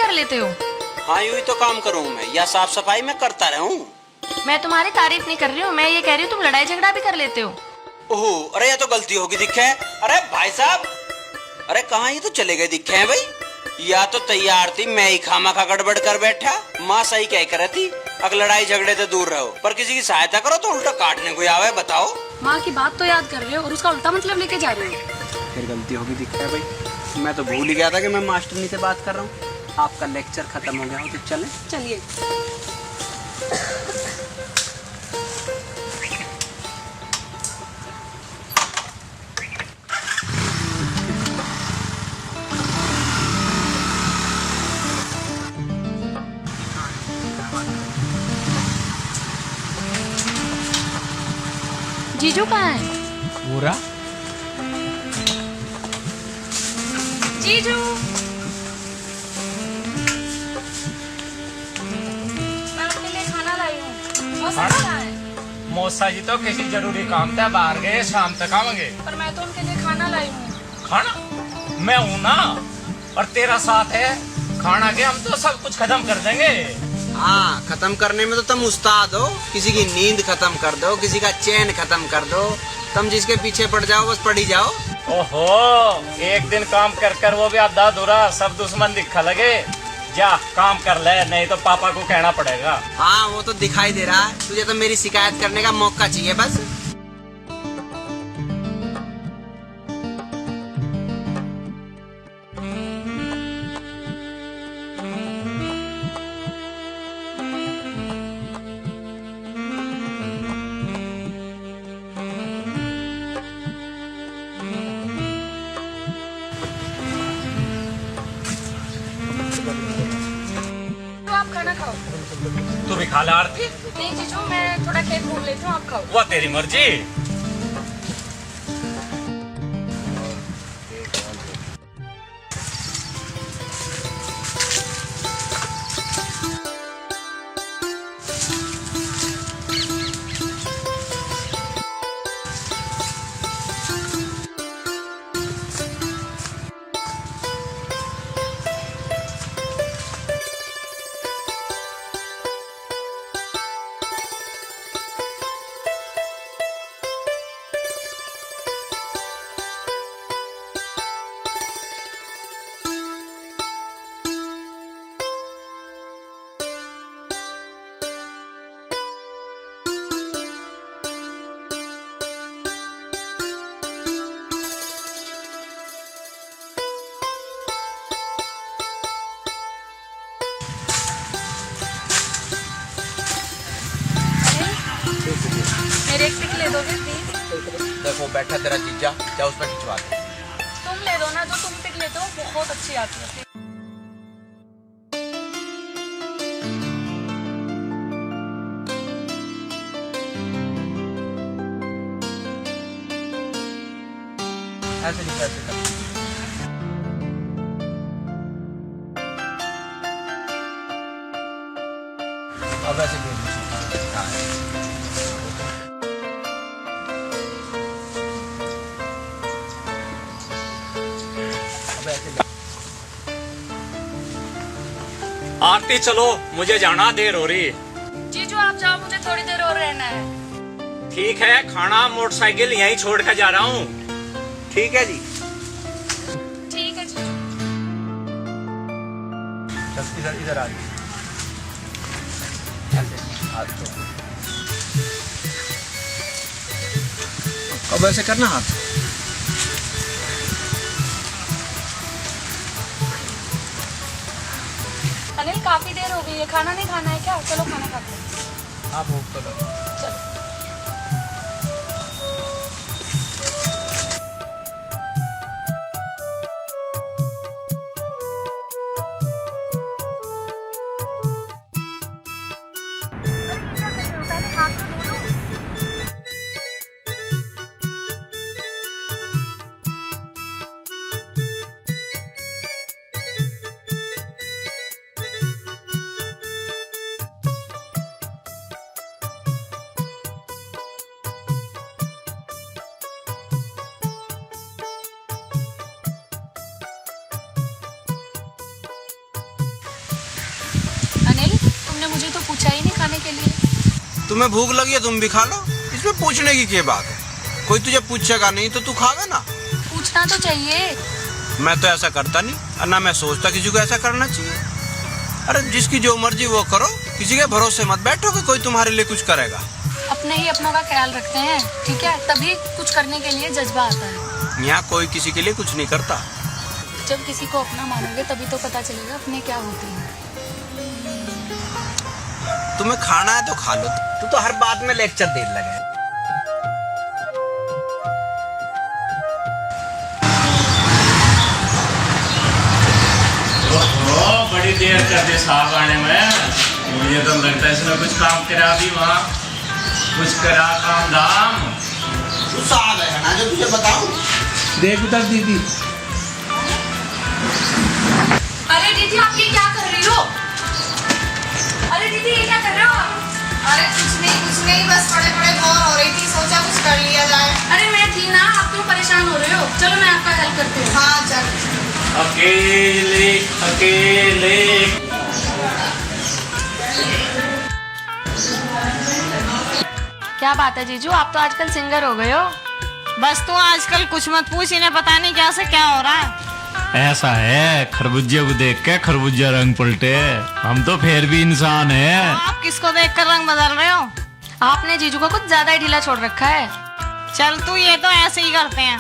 कर लेते हो? हाँ यूं ही तो काम करूँ मैं, या साफ सफाई में करता रहूं। मैं तुम्हारी तारीफ नहीं कर रही हूँ, मैं ये कह रही हूँ तुम लड़ाई झगड़ा भी कर लेते हो। ओहो, अरे ये तो गलती होगी दिखे। अरे भाई साहब, अरे कहाँ ये तो चले गए दिखे हैं भाई। या तो तैयार थी, मैं ही खामा खा गड़बड़ कर बैठा। माँ सही कह कर रही थी, अगर लड़ाई झगड़े से दूर रहो, पर किसी की सहायता करो तो उल्टा काटने को आवे। बताओ, माँ की बात तो याद कर रहे हो और उसका उल्टा मतलब लेके जा रहे हो। फिर गलती होगी दिखता है भाई। मैं तो भूल ही गया था कि मैं मास्टरनी से बात कर रहा हूँ। आपका लेक्चर खत्म हो गया हो तो चले। चलिए। जीजू कहाँ है? पूरा जीजू, मैं आपके लिए खाना लाई हूँ। मौसा कहाँ है? मौसा जी तो किसी जरूरी काम था बाहर गए, शाम तक आवेंगे। पर मैं तो उनके लिए खाना लाई हूँ। खाना मैं हूं ना, और तेरा साथ है खाना के, हम तो सब कुछ खत्म कर देंगे। हाँ, खत्म करने में तो तुम उस्ताद हो। किसी की नींद खत्म कर दो, किसी का चैन खत्म कर दो। तुम जिसके पीछे पड़ जाओ बस पड़ ही जाओ। ओहो, एक दिन काम कर कर वो भी आधा अधूरा, सब दुश्मन दिखा लगे। जा काम कर ले, नहीं तो पापा को कहना पड़ेगा। हाँ वो तो दिखाई दे रहा है, तुझे तो मेरी शिकायत करने का मौका चाहिए बस। तो आप खाना खाओ। तू भी खा ले आरती। नहीं जीजू, मैं थोड़ा खेत घूम लेती हूँ, आप खाओ। वो तेरी मर्जी। मेरे एक पिक ले दोगे प्लीज? देखो बैठा तेरा जीजा, क्या उस पर खिंचवा दे। तुम ले दो ना, जो तुम पिक लेते हो बहुत अच्छी आती है। ऐसे नहीं, ऐसे कर। अब ऐसे भेज दो। हाँ। अब ऐसे ले। आरती चलो, मुझे जाना, देर हो रही। जीजू आप जाओ, मुझे थोड़ी देर और रहना है। ठीक है, खाना मोटरसाइकिल यहीं छोड़ कर जा रहा हूँ। ठीक है जी। ठीक है जीजू। चल इधर इधर आ जाओ। ऐसे हाथ तो अब ऐसे करना हाथ। अनिल काफी देर हो गई है, खाना नहीं खाना है क्या? चलो खाना खाते हैं। आप भूख तो लगे। चलो। पूछा ही नहीं खाने के लिए। तुम्हें भूख लगी है तुम भी खा लो, इसमें पूछने की क्या बात है। कोई तुझे पूछेगा नहीं तो तू खागा ना। पूछना तो चाहिए। मैं तो ऐसा करता नहीं और ना मैं सोचता किसी को ऐसा करना चाहिए। अरे जिसकी जो मर्जी वो करो, किसी के भरोसे मत बैठो कि कोई तुम्हारे लिए कुछ करेगा। अपने ही अपनों का ख्याल रखते हैं, ठीक है, तभी कुछ करने के लिए जज्बा आता है। यहाँ कोई किसी के लिए कुछ नहीं करता। जब किसी को अपना मानोगे तभी तो पता चलेगा अपने क्या होते हैं। तुम्हें खाना है तो खा लो, तू तो हर बात में लेक्चर देने लगे। बड़ी देर कर दी साहब आने में। मुझे तो लगता है इसमें कुछ काम करा भी, वहाँ कुछ करा काम धाम। तू साहब है ना जो तुझे बताऊं। देख उधर दीदी। अरे दीदी आप ये क्या कर रही हो? अरे दीदी ये क्या कर रहे हो आप? अरे कुछ नहीं, बस बड़े बोर हो रही थी, सोचा कुछ कर लिया जाए। अरे मैं थी ना, आप क्यों परेशान हो रहे हो? चलो मैं आपका हेल्प करती हूँ। हाँ चल। अकेले अकेले। क्या बात है जीजू, आप तो आजकल सिंगर हो गए हो। बस तू आजकल कुछ मत पूछ, इन्हें पता नहीं क्या से क्या हो रहा है। ऐसा है, खरबूजे को देख के खरबूजा रंग पलटे। हम तो फिर भी इंसान है। आप किसको देखकर रंग बदल रहे हो? आपने जीजू को कुछ ज्यादा ही ढीला छोड़ रखा है। चल तू, ये तो ऐसे ही करते हैं।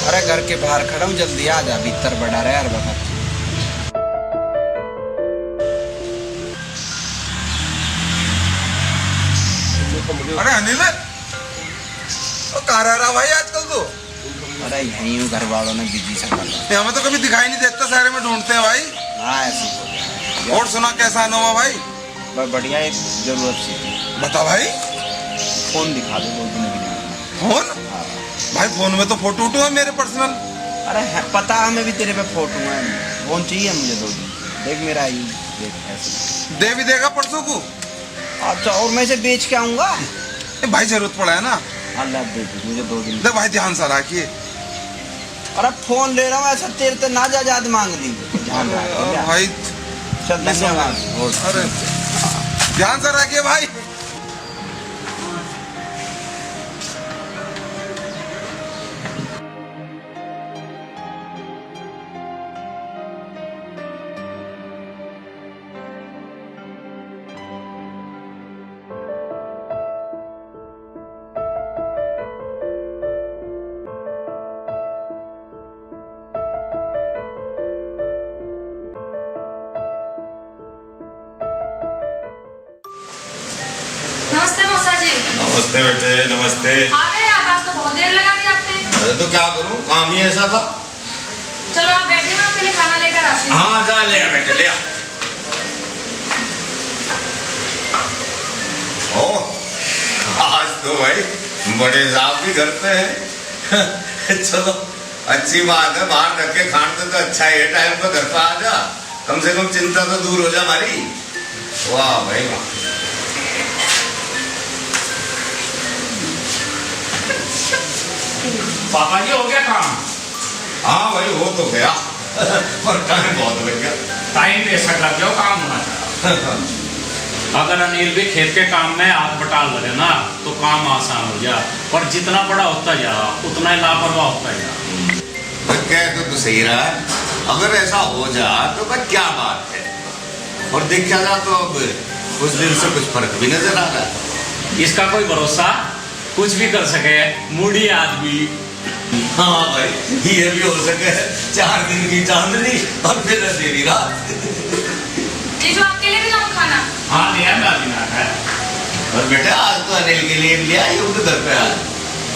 अरे घर के बाहर खड़ा हूँ, जल्दी आ जा, भीतर बढ़ा रहा है यार वक्त। अरे अनिल, कहाँ रह रहा भाई आजकल तो? अरे यहीं हूँ, घर वालों ने बिजी सा कर रहा। हमें तो कभी दिखाई नहीं देता, शहर में ढूंढते हैं भाई। हाँ ऐसे ही हो गया। और सुना कैसा आना हुआ भाई? बस बढ़िया, एक जरूरत सी थी। बता भाई। फोन दिखा दो, दो दिन के लिए। फोन? भाई फोन में तो फोटो है मेरे पर्सनल। अरे पता हमें भी तेरे पे फोटो है। फोन चाहिए मुझे 2 दिन। देख मेरा आई, देख ऐसे। दे भी देगा परसों को? अच्छा, और मैं इसे बेच के आऊंगा। भाई जरूरत पड़ा है ना। अल्लाह दे दे मुझे 2 दिन। दे भाई, ध्यान से रखिए। अरे फोन ले रहा हूँ, ऐसा तेरे से ना जायदाद मांग ली। ध्यान रख भाई। चल धन्यवाद। अरे ध्यान से रखिए भाई। नमस्ते मौसा जी। नमस्ते बेटे, नमस्ते। आ गए आप? आज तो बहुत देर लगा दी आपने। अरे तो क्या करूं, काम ही ऐसा था। चलो आप बैठे, मैं आपके लिए खाना लेकर आती हूँ। हाँ जा, ले आ बेटे, ले आ। ओ, आज तो भाई बड़े साहब भी घर पे हैं। चलो अच्छी बात है, बाहर रख के खाने तो अच्छा है। टाइम पर घर पे आ जा, कम से कम चिंता तो दूर हो जा हमारी। वाह भाई वाह। पापा जी हो गया काम? हाँ भाई हो तो गया, पर टाइम बहुत लग गया। टाइम ऐसा कर दो, काम होना चाहिए। अगर अनिल भी खेत के काम में हाथ बटाल लगे ना तो काम आसान हो जा, पर जितना बड़ा होता जा उतना ही लापरवाह होता जा। कह तो सही रहा है, अगर ऐसा हो जा तो भाई क्या बात है। और देखा जा तो अब कुछ दिन से कुछ फर्क भी नजर आ रहा है। इसका कोई भरोसा, कुछ भी कर सके मूडी आदमी। हाँ भाई, ये भी हो सके 4 दिन की चांदनी और फिर अंधेरी रात। जीजू आपके लिए भी लाऊं खाना? हाँ लिया, मैं अभी ना है। और बेटा आज तो अनिल के लिए भी लिया, ये उधर पे आज।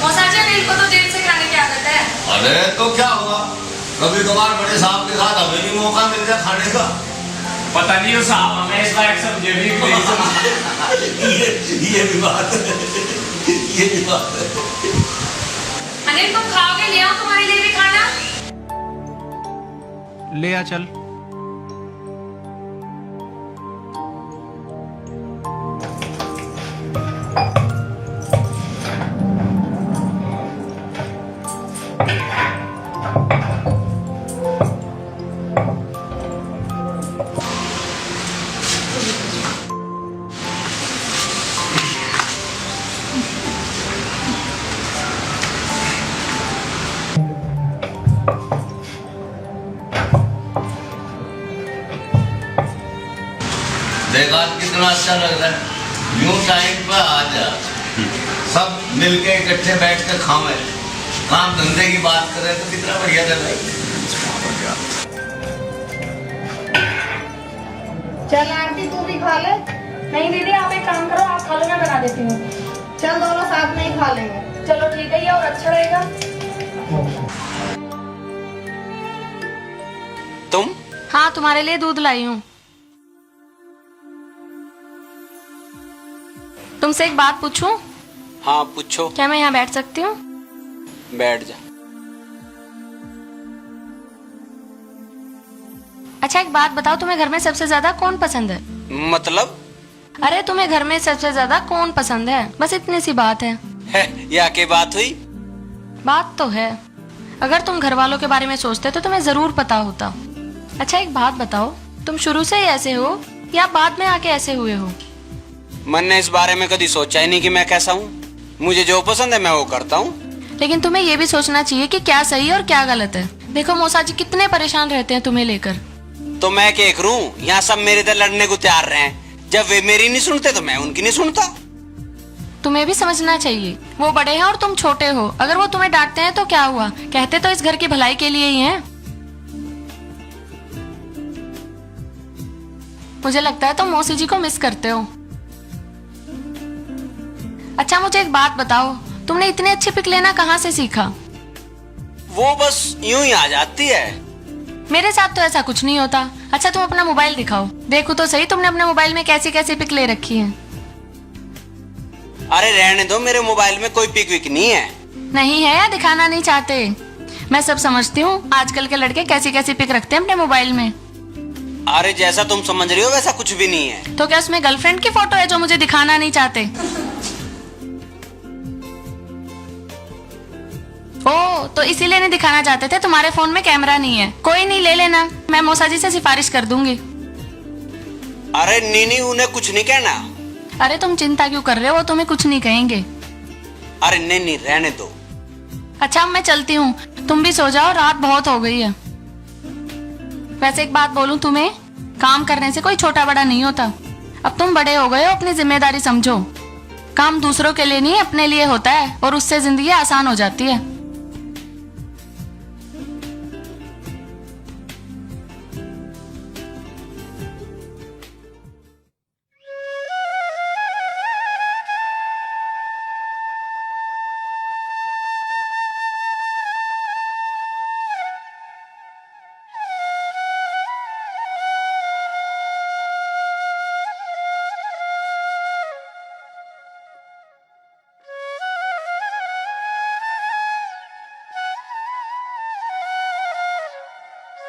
मौसा जी, अनिल को तो जेल से कराने की आदत है। अरे तो क्या हुआ, कभी कभार बड़े साहब के साथ हमें भी मौका मिल जाए खाने का। पता नहीं वो साहब हमें इस लायक समझे भी नहीं समझे। ये भी बात है, ये भी बात है। अनिल तुम खाओगे? ले आओ तुम्हारे लिए भी खाना। ले आ चल। देखा कितना अच्छा लग रहा है। यूं टाइम पे आ जा, सब मिलके इकट्ठे बैठ के खावे, काम धंधे की बात करें तो कितना बढ़िया लग रहा है। चल आरती तू भी खा ले। नहीं दीदी आप एक काम करो, आप खा लो, मैं बना देती हूँ। चल दोनों साथ में ही खा लेंगे। चलो ठीक है, ये और अच्छा रहेगा। तुम? हाँ तुम्हारे लिए दूध लाई हूँ। तुमसे एक बात पूछूं? हाँ पूछो। क्या मैं यहाँ बैठ सकती हूँ? बैठ जा। अच्छा एक बात बताओ, तुम्हें घर में सबसे ज्यादा कौन पसंद है? मतलब? अरे तुम्हें घर में सबसे ज्यादा कौन पसंद है, बस इतनी सी बात है। या के बात हुई? बात तो है, अगर तुम घर वालों के बारे में सोचते तो तुम्हें जरूर पता होता। अच्छा एक बात बताओ, तुम शुरू से ही ऐसे हो या बाद में आके ऐसे हुए हो? मैंने इस बारे में कभी सोचा ही नहीं कि मैं कैसा हूँ। मुझे जो पसंद है मैं वो करता हूँ। लेकिन तुम्हें ये भी सोचना चाहिए कि क्या सही और क्या गलत है। देखो मौसा जी कितने परेशान रहते हैं तुम्हें लेकर। तो मैं क्या करूं, यहाँ सब मेरे से लड़ने को तैयार रहे हैं। जब वे मेरी नहीं सुनते तो मैं उनकी नहीं सुनता। तुम्हें भी समझना चाहिए, वो बड़े हैं और तुम छोटे हो। अगर वो तुम्हें डांटते हैं तो क्या हुआ, कहते तो इस घर की भलाई के लिए ही हैं। मुझे लगता है तुम मौसी जी को मिस करते हो। अच्छा मुझे एक बात बताओ, तुमने इतनी अच्छी पिक लेना कहाँ से सीखा? वो बस यूं ही आ जाती है। मेरे साथ तो ऐसा कुछ नहीं होता। अच्छा तुम अपना मोबाइल दिखाओ, देखो तो सही तुमने अपने मोबाइल में कैसी कैसी पिक ले रखी है। अरे रहने दो, मेरे मोबाइल में कोई पिक विक नहीं है। नहीं है या दिखाना नहीं चाहते? मैं सब समझती हूँ, आजकल के लड़के कैसी कैसी पिक रखते हैं अपने मोबाइल में। अरे जैसा तुम समझ रही हो वैसा कुछ भी नहीं है। तो क्या उसमें गर्लफ्रेंड की फोटो है जो मुझे दिखाना नहीं चाहते? ओ तो इसीलिए नहीं दिखाना चाहते थे, तुम्हारे फोन में कैमरा नहीं है। कोई नहीं, ले लेना, मैं मौसा जी से सिफारिश कर दूंगी। अरे नीनी उन्हें कुछ नहीं कहना। अरे तुम चिंता क्यों कर रहे हो, वो तुम्हें कुछ नहीं कहेंगे। अरे नहीं रहने दो। अच्छा अब मैं चलती हूँ, तुम भी सो जाओ, रात बहुत हो गई है। वैसे एक बात बोलूं तुम्हें, काम करने से कोई छोटा बड़ा नहीं होता। अब तुम बड़े हो गए हो, अपनी जिम्मेदारी समझो। काम दूसरों के लिए नहीं अपने लिए होता है और उससे जिंदगी आसान हो जाती है।